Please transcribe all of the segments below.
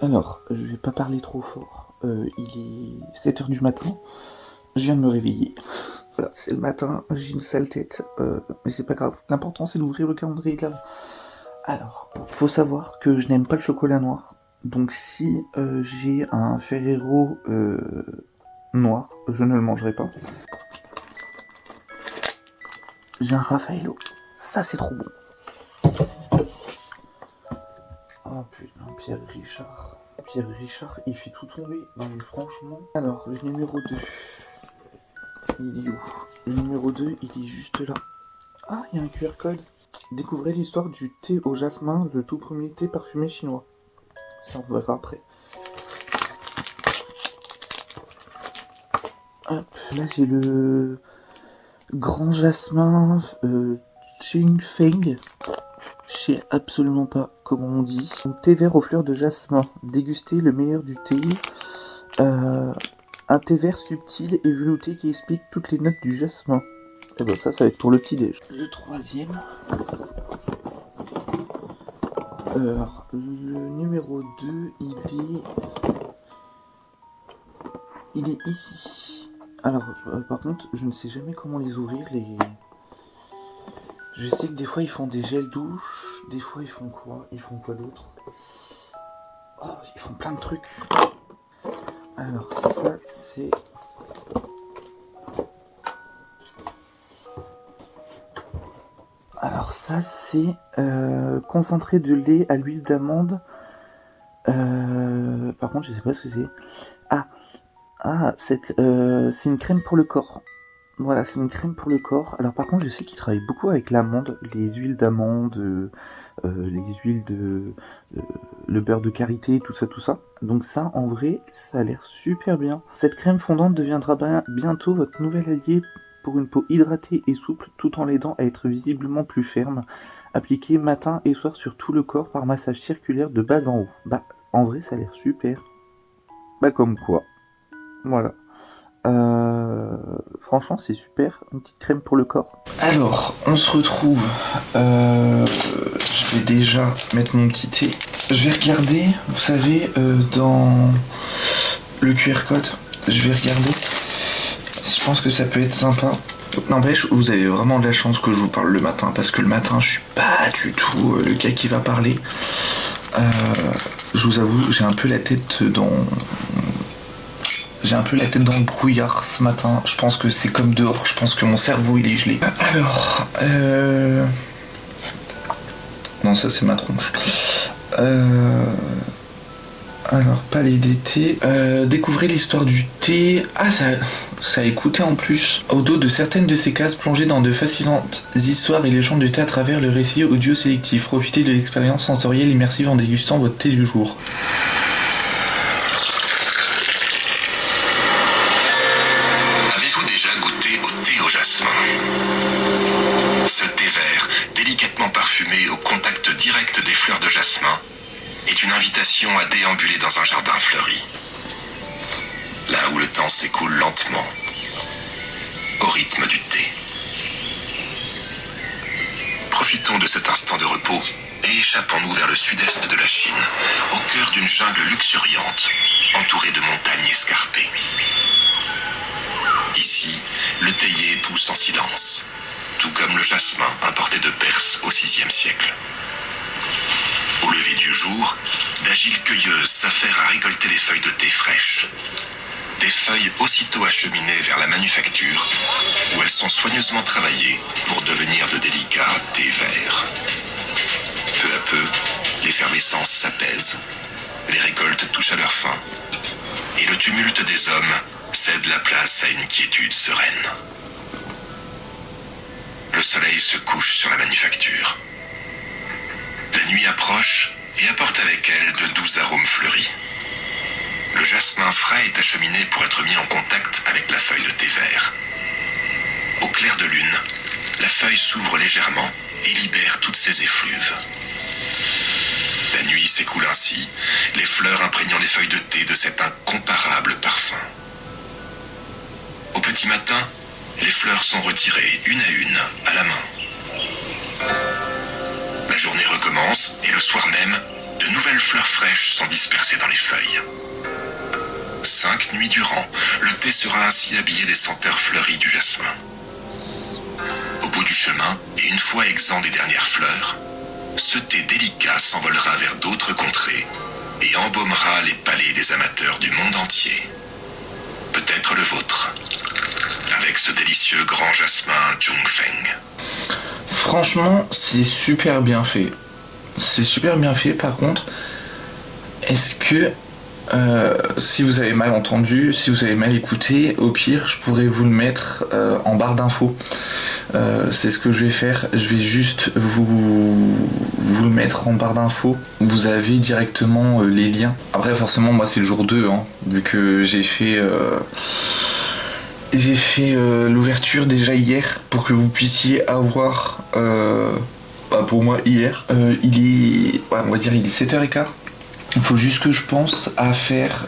Alors, je vais pas parler trop fort. Il est 7 heures du matin. Je viens de me réveiller. Voilà, c'est le matin, j'ai une sale tête. Mais c'est pas grave. L'important, c'est d'ouvrir le calendrier de l'Avent. Alors, faut savoir que je n'aime pas le chocolat noir. Donc, si j'ai un Ferrero noir, je ne le mangerai pas. J'ai un Raffaello. Ça, c'est trop bon. Oh putain, Pierre Richard. Pierre Richard, il fait tout tomber. Non mais franchement. Alors, le numéro 2. Il est où? Le numéro 2, il est juste là. Ah, il y a un QR code. Découvrez l'histoire du thé au jasmin, le tout premier thé parfumé chinois. Ça, on verra après. Hop, là j'ai le grand jasmin Ching Feng. Je sais absolument pas comment on dit. Thé vert aux fleurs de jasmin. Dégustez le meilleur du thé. Un thé vert subtil et velouté qui explique toutes les notes du jasmin. Et ben ça va être pour le petit déj. Le troisième. Alors, le numéro 2, il est ici. Alors, par contre, je ne sais jamais comment les ouvrir. Je sais que des fois, ils font des gels douche. Des fois, ils font quoi? Ils font quoi d'autre? Oh, ils font plein de trucs. Alors, ça, c'est... Alors, ça, c'est concentré de lait à l'huile d'amande. Par contre, je sais pas ce que c'est. C'est une crème pour le corps. Voilà, c'est une crème pour le corps. Alors par contre, je sais qu'ils travaillent beaucoup avec l'amande, les huiles d'amande, les huiles le beurre de karité, tout ça, tout ça. Donc ça, en vrai, ça a l'air super bien. Cette crème fondante deviendra bientôt votre nouvel allié pour une peau hydratée et souple, tout en l'aidant à être visiblement plus ferme. Appliquée matin et soir sur tout le corps par massage circulaire de bas en haut. Bah, en vrai, ça a l'air super. Bah comme quoi. Voilà. Franchement, c'est super. Une petite crème pour le corps. Alors, on se retrouve. Je vais déjà mettre mon petit thé. Je vais regarder, vous savez, dans le QR code. Je vais regarder. Je pense que ça peut être sympa. N'empêche, vous avez vraiment de la chance que je vous parle le matin. Parce que le matin, je suis pas du tout le gars qui va parler. Je vous avoue, j'ai un peu la tête dans le brouillard ce matin. Je pense que c'est comme dehors. Je pense que mon cerveau il est gelé. Alors, non, ça c'est ma tronche. Alors, palais d'été. Découvrez l'histoire du thé. Ah, ça a écouté en plus. Au dos de certaines de ces cases, plongez dans de fascinantes histoires et légendes du thé à travers le récit audio sélectif. Profitez de l'expérience sensorielle immersive en dégustant votre thé du jour. Avez-vous déjà goûté au thé au jasmin? Ce thé vert, délicatement parfumé au contact direct des fleurs de jasmin, est une invitation à déambuler dans un jardin fleuri. Là où le temps s'écoule lentement, au rythme du thé. Profitons de cet instant de repos et échappons-nous vers le sud-est de la Chine, au cœur d'une jungle luxuriante, entourée de montagnes escarpées. Ici, le théier pousse en silence, tout comme le jasmin importé de Perse au VIe siècle. Au lever du jour, d'agiles cueilleuses s'affairent à récolter les feuilles de thé fraîches. Des feuilles aussitôt acheminées vers la manufacture, où elles sont soigneusement travaillées pour devenir de délicats thés verts. Peu à peu, l'effervescence s'apaise, les récoltes touchent à leur fin, et le tumulte des hommes cède la place à une quiétude sereine. Le soleil se couche sur la manufacture. La nuit approche et apporte avec elle de doux arômes fleuris. Le jasmin frais est acheminé pour être mis en contact avec la feuille de thé vert. Au clair de lune, la feuille s'ouvre légèrement et libère toutes ses effluves. La nuit s'écoule ainsi, les fleurs imprégnant les feuilles de thé de cet incomparable parfum. Au petit matin, les fleurs sont retirées une à une, à la main. La journée recommence et le soir même, de nouvelles fleurs fraîches sont dispersées dans les feuilles. 5 nuits durant, le thé sera ainsi habillé des senteurs fleuries du jasmin. Au bout du chemin, et une fois exempt des dernières fleurs, ce thé délicat s'envolera vers d'autres contrées et embaumera les palais des amateurs du monde entier. Peut-être le vôtre, avec ce délicieux grand jasmin Zhongfeng. Franchement, c'est super bien fait. C'est super bien fait, par contre, est-ce que si vous avez mal entendu, si vous avez mal écouté, au pire, je pourrais vous le mettre en barre d'infos. C'est ce que je vais faire. Je vais juste vous le mettre en barre d'infos. Vous avez directement les liens. Après, forcément, moi, c'est le jour 2, hein, vu que j'ai fait l'ouverture déjà hier pour que vous puissiez avoir... pour moi, hier, il est 7h15. Il faut juste que je pense à faire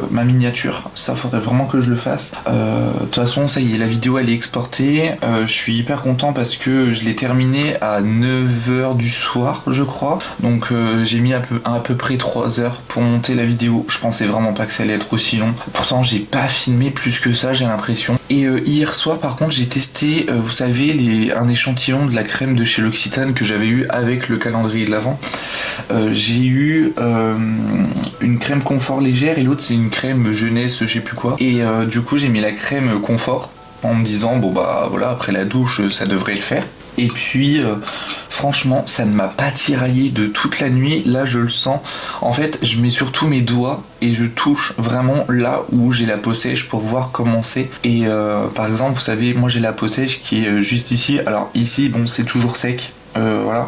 ma miniature. Ça faudrait vraiment que je le fasse. De toute façon, ça y est, la vidéo elle est exportée. Je suis hyper content parce que je l'ai terminée à 9h du soir, je crois. Donc j'ai mis à peu près 3 heures pour monter la vidéo. Je pensais vraiment pas que ça allait être aussi long. Pourtant, j'ai pas filmé plus que ça, j'ai l'impression. Et hier soir, par contre, j'ai testé, vous savez, un échantillon de la crème de chez L'Occitane que j'avais eu avec le calendrier de l'Avent. J'ai eu une crème confort légère et l'autre c'est une crème jeunesse je sais plus quoi, et du coup j'ai mis la crème confort en me disant bon bah voilà, après la douche ça devrait le faire, et puis franchement ça ne m'a pas tiraillé de toute la nuit. Là je le sens, en fait je mets surtout mes doigts et je touche vraiment là où j'ai la peau sèche pour voir comment c'est, et par exemple vous savez moi j'ai la peau sèche qui est juste ici, alors ici bon c'est toujours sec, voilà,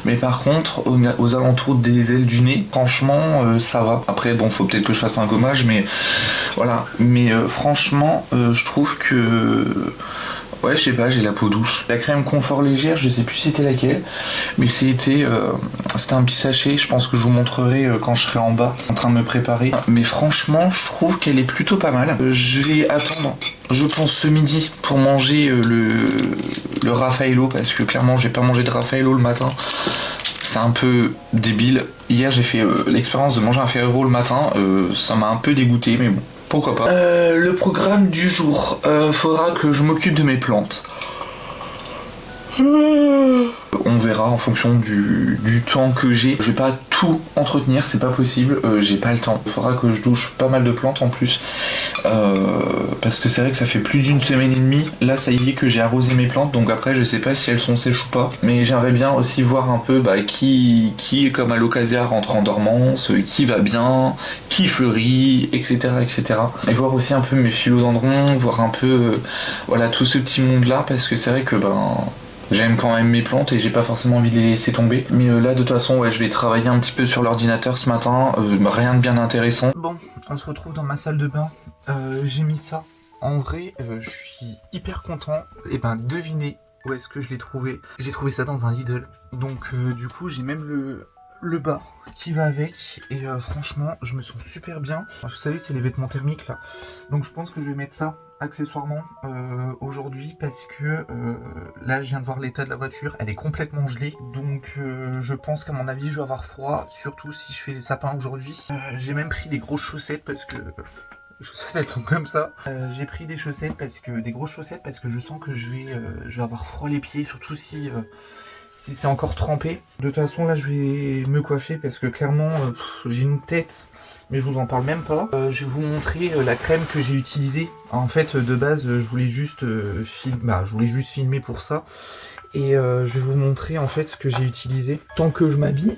mais par contre aux alentours des ailes du nez, franchement ça va. Après bon faut peut-être que je fasse un gommage, mais voilà, mais franchement je trouve que ouais, je sais pas, j'ai la peau douce. La crème confort légère, je sais plus c'était laquelle, mais c'était un petit sachet, je pense que je vous montrerai quand je serai en bas en train de me préparer, mais franchement je trouve qu'elle est plutôt pas mal. Je vais attendre, je pense ce midi, pour manger le Raffaello, parce que clairement j'ai pas mangé de Raffaello le matin, c'est un peu débile. Hier j'ai fait l'expérience de manger un Ferrero le matin, ça m'a un peu dégoûté, mais bon, pourquoi pas. Le programme du jour, faudra que je m'occupe de mes plantes. On verra en fonction du temps que j'ai. Je vais pas tout entretenir, c'est pas possible, j'ai pas le temps. Il faudra que je douche pas mal de plantes en plus, parce que c'est vrai que ça fait plus d'une semaine et demie. Là ça y est que j'ai arrosé mes plantes, donc après je sais pas si elles sont sèches ou pas. Mais j'aimerais bien aussi voir un peu qui comme à l'occasion rentre en dormance, qui va bien, qui fleurit, etc. etc. Et voir aussi un peu mes philodendrons, voir un peu voilà tout ce petit monde là, parce que c'est vrai que j'aime quand même mes plantes et j'ai pas forcément envie de les laisser tomber. Mais là de toute façon ouais, je vais travailler un petit peu sur l'ordinateur ce matin, rien de bien intéressant. Bon, on se retrouve dans ma salle de bain. J'ai mis ça. En vrai, je suis hyper content. Et devinez où est-ce que je l'ai trouvé. J'ai trouvé ça dans un Lidl. Donc du coup j'ai même le bas qui va avec, et franchement je me sens super bien. Vous savez c'est les vêtements thermiques là, donc je pense que je vais mettre ça accessoirement aujourd'hui, parce que là je viens de voir l'état de la voiture, elle est complètement gelée, donc je pense qu'à mon avis je vais avoir froid, surtout si je fais les sapins aujourd'hui. J'ai même pris des grosses chaussettes parce que les chaussettes elles sont comme ça. J'ai pris des grosses chaussettes parce que je sens que je vais avoir froid les pieds, surtout si c'est encore trempé. De toute façon là je vais me coiffer parce que clairement j'ai une tête, mais je vous en parle même pas. Je vais vous montrer la crème que j'ai utilisée. En fait de base je voulais juste filmer pour ça, et je vais vous montrer en fait ce que j'ai utilisé. Tant que je m'habille,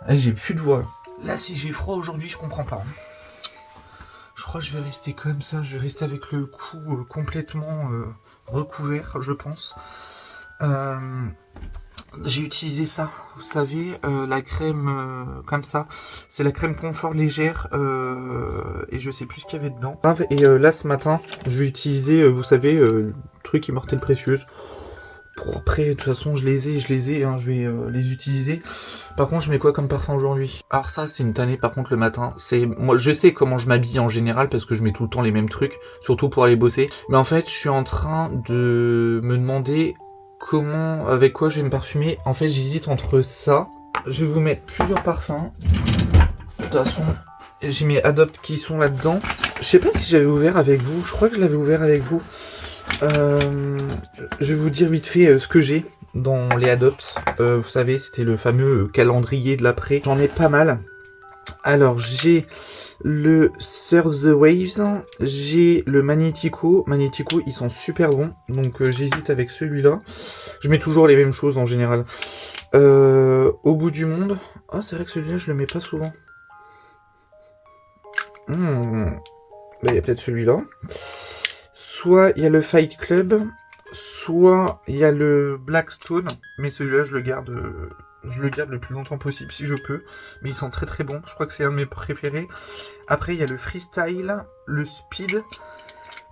j'ai plus de voix. Là si j'ai froid aujourd'hui je comprends pas. Je crois que je vais rester comme ça, je vais rester avec le cou complètement recouvert je pense. J'ai utilisé ça, vous savez, la crème comme ça, c'est la crème confort légère, et je sais plus ce qu'il y avait dedans. Et là ce matin je vais utiliser, vous savez, le truc immortelle précieuse. Bon, après de toute façon je les ai, hein, je vais les utiliser. Par contre je mets quoi comme parfum aujourd'hui? Alors ça c'est une tannée par contre le matin. Moi je sais comment je m'habille en général parce que je mets tout le temps les mêmes trucs, surtout pour aller bosser. Mais en fait je suis en train de me demander avec quoi je vais me parfumer. En fait j'hésite entre ça je vais vous mettre plusieurs parfums. De toute façon, j'ai mes Adopt qui sont là-dedans. Je sais pas si j'avais ouvert avec vous. Je crois que je l'avais ouvert avec vous. Je vais vous dire vite fait ce que j'ai dans les Adopt. Vous savez, c'était le fameux calendrier de l'après. J'en ai pas mal. Alors, j'ai le Surf the Waves, j'ai le Magnetico. Magnetico, ils sont super bons, donc j'hésite avec celui-là. Je mets toujours les mêmes choses en général. Au bout du monde. Oh, c'est vrai que celui-là, je le mets pas souvent. Bah, il y a peut-être celui-là. Soit il y a le Fight Club, soit il y a le Blackstone, mais celui-là, je le garde le plus longtemps possible si je peux. Mais ils sont très très bons. Je crois que c'est un de mes préférés. Après, il y a le Freestyle, le Speed.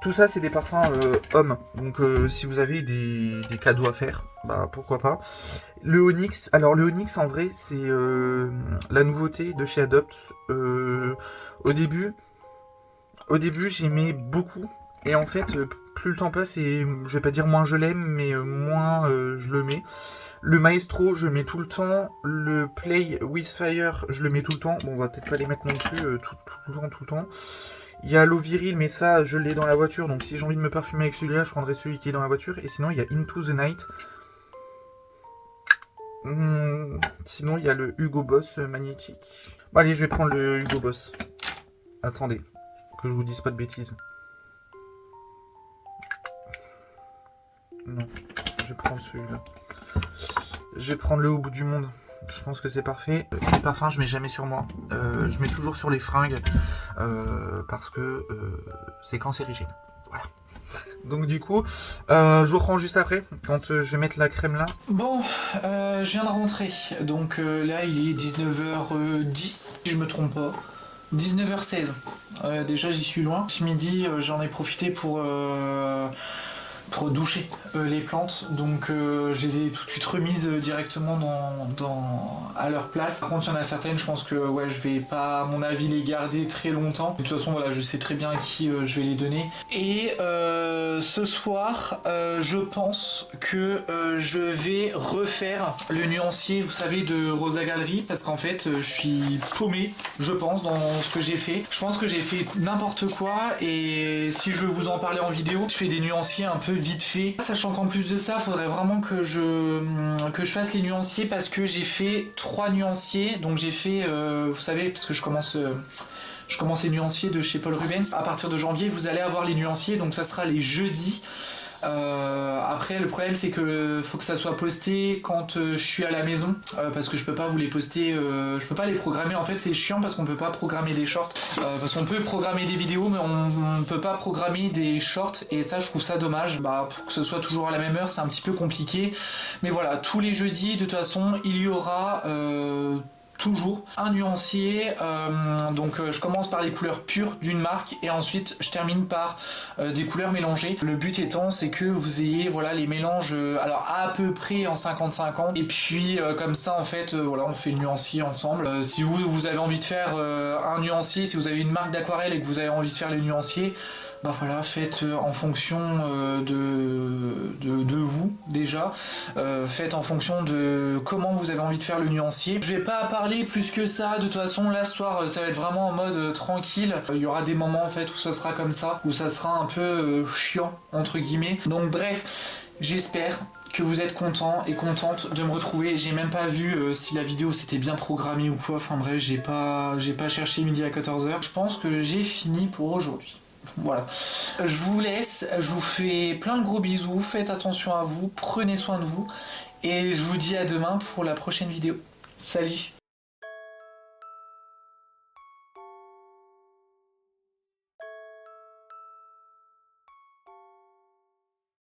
Tout ça, c'est des parfums hommes. Donc, si vous avez des cadeaux à faire, bah pourquoi pas. Le Onyx. Alors, le Onyx, en vrai, c'est la nouveauté de chez Adopt. Au début, j'aimais beaucoup. Et en fait, plus le temps passe, et je vais pas dire moins je l'aime, mais moins je le mets. Le Maestro, je le mets tout le temps. Le Play with Fire, je le mets tout le temps. Bon, on va peut-être pas les mettre non plus tout le temps. Il y a l'eau viril, mais ça, je l'ai dans la voiture. Donc, si j'ai envie de me parfumer avec celui-là, je prendrai celui qui est dans la voiture. Et sinon, il y a Into the Night. Sinon, il y a le Hugo Boss magnétique. Bon, allez, je vais prendre le Hugo Boss. Attendez, que je vous dise pas de bêtises. Non, je vais prendre celui-là. Je vais prendre le Au bout du monde. Je pense que c'est parfait. Les parfums, je mets jamais sur moi. Je mets toujours sur les fringues parce que c'est cancérigène. Voilà. Donc du coup, je vous reprends juste après quand je vais mettre la crème là. Bon, je viens de rentrer. Donc là, il est 19h10, si je me trompe pas. 19h16. Déjà, j'y suis loin. Ce midi, j'en ai profité pour doucher les plantes, donc je les ai tout de suite remises directement à leur place. Par contre, il y en a certaines, je pense que ouais, je vais pas, à mon avis, les garder très longtemps. De toute façon, voilà, je sais très bien à qui je vais les donner. Et ce soir, je pense que je vais refaire le nuancier, vous savez, de Rosa Gallery, parce qu'en fait, je suis paumé, je pense, dans ce que j'ai fait. Je pense que j'ai fait n'importe quoi, et si je veux vous en parler en vidéo, je fais des nuanciers un peu vite fait, sachant qu'en plus de ça, il faudrait vraiment que je fasse les nuanciers, parce que j'ai fait 3 nuanciers. Donc j'ai fait, vous savez, parce que je commence les nuanciers de chez Paul Rubens. À partir de janvier, vous allez avoir les nuanciers, donc ça sera les jeudis. Après, le problème, c'est que faut que ça soit posté quand je suis à la maison, parce que je peux pas vous les poster, je peux pas les programmer. En fait, c'est chiant parce qu'on peut pas programmer des shorts, parce qu'on peut programmer des vidéos, mais on peut pas programmer des shorts, et ça, je trouve ça dommage. Bah, pour que ce soit toujours à la même heure, c'est un petit peu compliqué. Mais voilà, tous les jeudis, de toute façon, il y aura toujours un nuancier. Donc je commence par les couleurs pures d'une marque, et ensuite je termine par des couleurs mélangées. Le but étant, c'est que vous ayez, voilà, les mélanges alors à peu près en 50-50, et puis comme ça, en fait, voilà, on fait le nuancier ensemble. Si vous avez envie de faire un nuancier, si vous avez une marque d'aquarelle et que vous avez envie de faire les nuanciers, bah voilà, faites en fonction de vous déjà, faites en fonction de comment vous avez envie de faire le nuancier. Je vais pas parler plus que ça, de toute façon là ce soir ça va être vraiment en mode tranquille. Il y aura des moments en fait où ça sera comme ça, où ça sera un peu chiant entre guillemets. Donc bref, j'espère que vous êtes contents et contentes de me retrouver. J'ai même pas vu si la vidéo s'était bien programmée ou quoi, enfin bref, j'ai pas cherché midi à 14h. Je pense que j'ai fini pour aujourd'hui. Voilà, je vous laisse, je vous fais plein de gros bisous, faites attention à vous, prenez soin de vous, et je vous dis à demain pour la prochaine vidéo. Salut!